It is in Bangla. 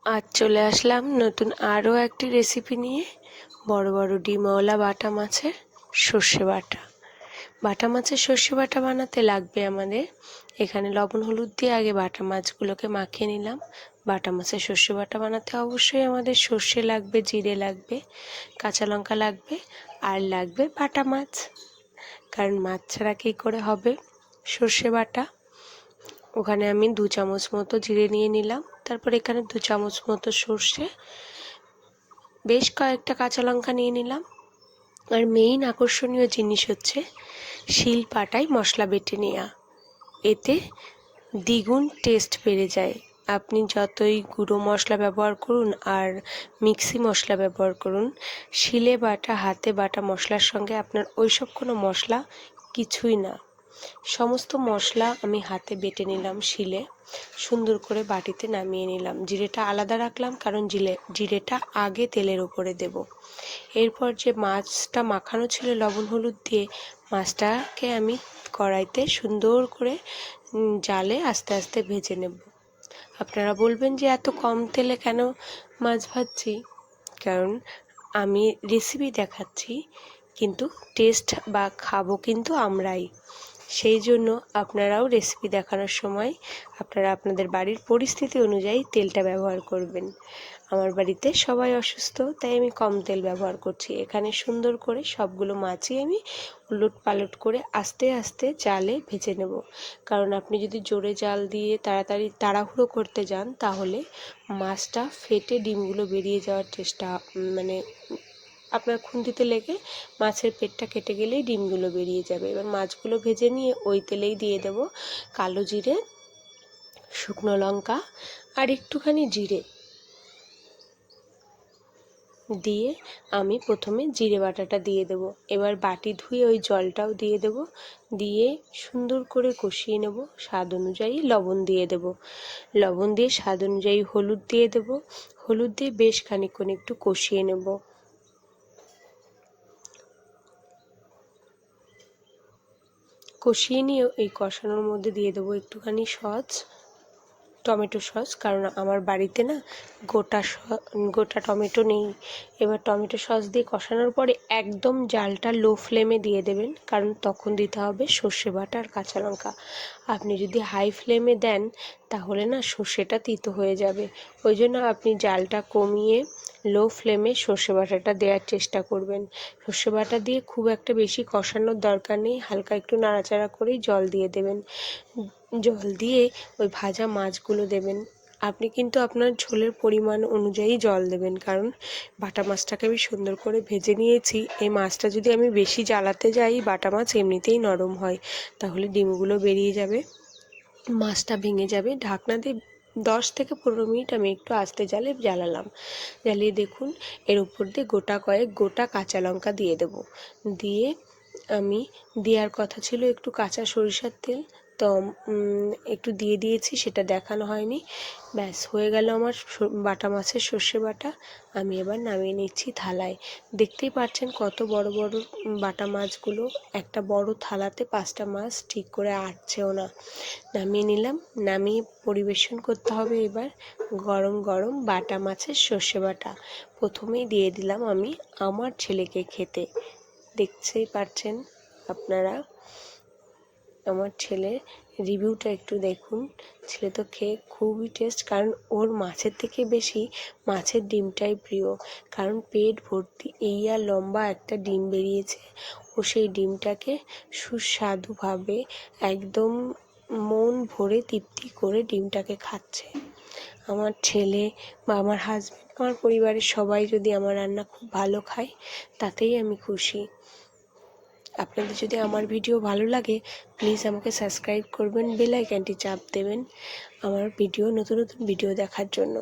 আজ চলে আসলাম নতুন আরও একটি রেসিপি নিয়ে। বড় বড় ডিমওয়ালা বাটা মাছের সর্ষে বাটা। বাটা মাছের সর্ষে বাটা বানাতে লাগবে আমাদের এখানে লবণ হলুদ দিয়ে আগে বাটা মাছগুলোকে মাখিয়ে নিলাম। বাটা মাছের সর্ষে বাটা বানাতে অবশ্যই আমাদের সর্ষে লাগবে, জিরে লাগবে, কাঁচা লঙ্কা লাগবে, আর লাগবে বাটা মাছ, কারণ মাছ ছাড়া কী করে হবে সর্ষে বাটা। ওখানে আমি 2 চামচ মতো জিরে নিয়ে নিলাম, তারপর এখানে 2 চামচ মতো সর্ষে, বেশ কয়েকটা কাঁচা লঙ্কা নিয়ে নিলাম। আর মেইন আকর্ষণীয় জিনিস হচ্ছে শিলপাটায় মশলা বেটে নেওয়া। এতে দ্বিগুণ টেস্ট বেড়ে যায়। আপনি যতই গুঁড়ো মশলা ব্যবহার করুন আর মিক্সি মশলা ব্যবহার করুন, শিলে বাটা হাতে বাটা মশলার সঙ্গে আপনার ওইসব কোনো মশলা কিছুই না। সমস্ত মশলা আমি হাতে বেটে নিলাম, শিলে সুন্দর করে বাটিতে নামিয়ে নিলাম। জিরেটা আলাদা রাখলাম, কারণ জিরেটা আগে তেলের উপরে দেব। এরপর যে মাছটা মাখানো ছিল লবণ হলুদ দিয়ে, মাছটাকে আমি কড়াইতে সুন্দর করে জালে আস্তে আস্তে ভেজে নেব। আপনারা বলবেন যে এত কম তেলে কেন মাছ ভাজছি? কারণ আমি রেসিপি দেখাচ্ছি, কিন্তু টেস্ট বা খাবো কিন্তু আমরাই। সেই জন্য আপনারাও রেসিপি দেখানোর সময় আপনারা আপনাদের বাড়ির পরিস্থিতি অনুযায়ী তেলটা ব্যবহার করবেন। আমার বাড়িতে সবাই অসুস্থ, তাই আমি কম তেল ব্যবহার করছি। এখানে সুন্দর করে সবগুলো মাছই আমি উলট পালট করে আস্তে আস্তে জালে ভেজে নেব। কারণ আপনি যদি জোরে জাল দিয়ে তাড়াতাড়ি তাড়াহুড়ো করতে যান, তাহলে মাছটা ফেটে ডিমগুলো বেরিয়ে যাওয়ার চেষ্টা, মানে আপনার খুন্তিতে লেগে মাছের পেটটা কেটে গেলেই ডিমগুলো বেরিয়ে যাবে। এবার মাছগুলো ভেজে নিয়ে ওই তেলেই দিয়ে দেব কালো জিরে, শুকনো লঙ্কা আর একটুখানি জিরে দিয়ে আমি প্রথমে জিরে বাটাটা দিয়ে দেব। এবার বাটি ধুয়ে ওই জলটাও দিয়ে দেব, দিয়ে সুন্দর করে কষিয়ে নেব। স্বাদ অনুযায়ী লবণ দিয়ে দেব, লবণ দিয়ে স্বাদ অনুযায়ী হলুদ দিয়ে দেব, হলুদ দিয়ে বেশ খানিকক্ষণ একটু কষিয়ে নেব। কষিয়ে নিয়ে এই কষানোর মধ্যে দিয়ে দেবো একটুখানি টমেটো সস, কারণ আমার বাড়িতে না গোটা টমেটো নেই। এবার টমেটো সস দিয়ে কষানোর পরে একদম জালটা লো ফ্লেমে দিয়ে দেবেন, কারণ তখন দিতে হবে সর্ষে বাটা আর কাঁচা লঙ্কা। আপনি যদি হাই ফ্লেমে দেন তাহলে না সর্ষেটা তিতো হয়ে যাবে। ওই জন্য আপনি জালটা কমিয়ে লো ফ্লেমে সর্ষে বাটাটা দেওয়ার চেষ্টা করবেন। সর্ষে বাটা দিয়ে খুব একটা বেশি কষানোর দরকার নেই, হালকা একটু নাড়াচাড়া করেই জল দিয়ে দেবেন। জল দিয়ে ওই ভাজা মাছগুলো দেবেন। আপনি কিন্তু আপনার ঝোলের পরিমাণ অনুযায়ী জল দেবেন, কারণ বাটা মাছটাকে আমি সুন্দর করে ভেজে নিয়েছি। এই মাছটা যদি আমি বেশি জ্বালাতে যাই, বাটা মাছ এমনিতেই নরম হয়, তাহলে ডিমগুলো বেরিয়ে যাবে, মাছটা ভেঙে যাবে। ঢাকনা দিয়ে 10 থেকে 15 মিনিট আমি একটু আস্তে জালে জ্বালালাম। জ্বালিয়ে দেখুন এর উপর দিয়ে গোটা কাঁচা লঙ্কা দিয়ে দেব। দিয়ে আমি দেওয়ার কথা ছিল একটু কাঁচা সরিষার তেল, তো একটু দিয়ে দিয়েছি, সেটা দেখানো হয়নি। ব্যাস হয়ে গেল আমার বাটা মাছের সর্ষে বাটা। আমি এবার নামিয়ে নিচ্ছি থালায়। দেখতেই পাচ্ছেন কত বড় বড় বাটা মাছগুলো, একটা বড় থালাতে 5টা মাছ ঠিক করে আটছেও না। নামিয়ে নিলাম, নামিয়ে পরিবেশন করতে হবে এবার গরম গরম বাটা মাছের সর্ষে বাটা। প্রথমেই দিয়ে দিলাম আমি আমার ছেলেকে খেতে। দেখতেই পাচ্ছেন আপনারা আমার ছেলের রিভিউটা একটু দেখুন। ছেলে তো খেয়ে খুবই টেস্ট, কারণ ওর মাছের থেকে বেশি মাছের ডিমটাই প্রিয়। কারণ পেট ভর্তি এই আর লম্বা একটা ডিম বেরিয়েছে, ও সেই ডিমটাকে সুস্বাদুভাবে একদম মন ভরে তৃপ্তি করে ডিমটাকে খাচ্ছে। আমার ছেলে বা আমার হাজব্যান্ড, আমার পরিবারের সবাই যদি আমার রান্না খুব ভালো খায়, তাতেই আমি খুশি। আপনাদের যদি আমার ভিডিও ভালো লাগে, প্লিজ আমাকে সাবস্ক্রাইব করবেন, বেল আইকনটি চাপ দেবেন আমার নতুন নতুন ভিডিও দেখার জন্য।